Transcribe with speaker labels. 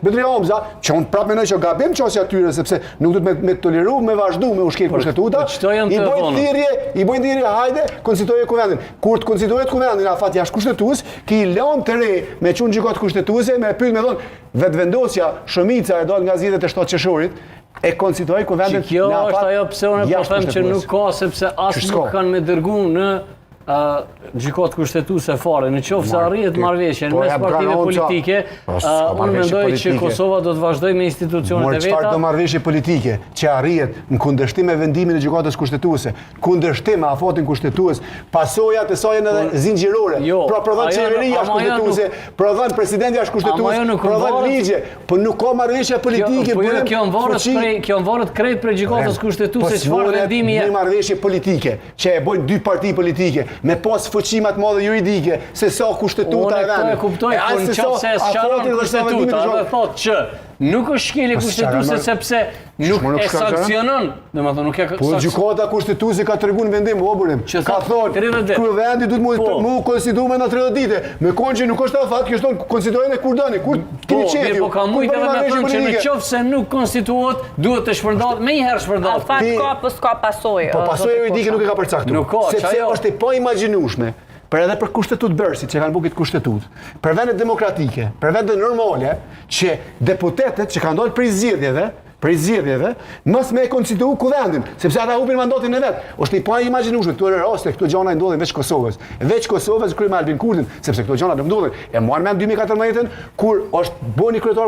Speaker 1: Bedri Hamza, që unë prapë menoj që gabim qasja tyre, sepse nuk du të me toleru, me vazhdu, me ushkej kushtetuta, i bojnë thirrje, hajde, konstituoje kuvendin. Kur të konstituohet kuvendin, afat jashtë kushtetues, ki i lanë të re me qunë gjykatë kushtetuese, me pyet me thonë, vetëvendosja, shumica e dojnë nga zgjedhjet e 7 qershorit, e konstituoj kuvendin.
Speaker 2: Kjo është ajo pse unë po them që nuk ka, sepse as nuk kanë me dërgu në gjykatë kushtetuese fare. Në qoftë se arrihet marrëveshje mes partive politike, unë mendoj që Kosova do të vazhdojë me institucionet e veta.
Speaker 1: Çfarë do marrëveshje politike që arrihet në kundërshtim me vendimin e gjykatës kushtetuese, kundërshtim me afatin kushtetues, pasojat e saj edhe zinxhirore. Pra prodhon qeveria jashtë kushtetuese, prodhon presidenti jashtë kushtetuese, prodhon ligje, po nuk ka marrëveshje politike.
Speaker 2: Kjo varet krejt prej gjykatës kushtetuese çfarë vendimi
Speaker 1: është. Marrëveshje politike që e bojnë dy parti politike me pas fuqimat madhe juridike, se sa kushtetuta e vendit.
Speaker 2: Unë e kuptoj, po në qoftë se e sqaron kushtetuta, dhe thotë që nuk është shkelje kushtetuese sepse nuk e sankcionon, domethënë nuk e
Speaker 1: po gjykata kushtetuese ka treguar vendim oburim. Ka thonë, ky vendi duhet mu konstituo në 30 ditë. Me konë që nuk është afat, kjo është konstituojnë e kur doni, kur keni qenë.
Speaker 2: Po ka mujtë edhe me thënë që në qoftë se nuk konstituohet, duhet të shpërndahet, me njëherë shpërndahet.
Speaker 3: Afat ka, po s'ka pasojë.
Speaker 1: Po pasojë juridike nuk e ka përcaktuar. Sepse është e paimagjinueshme. Për edhe për kushtetut bërësit që kanë bukit kushtetut, për vendet demokratike, për vendet normale, që deputetet që kanë dojnë prej zgjedhjeve, mos me konstituu kuvendin, sepse ata hupin mandatin e vet. Është i pa imagjinueshme këto raste, këto gjëra ndodhin veç Kosovës. Veç Kosovës krye me Albin Kurtin, sepse këto gjëra nuk ndodhin. E marr me 2014-ën kur është bëni kryetar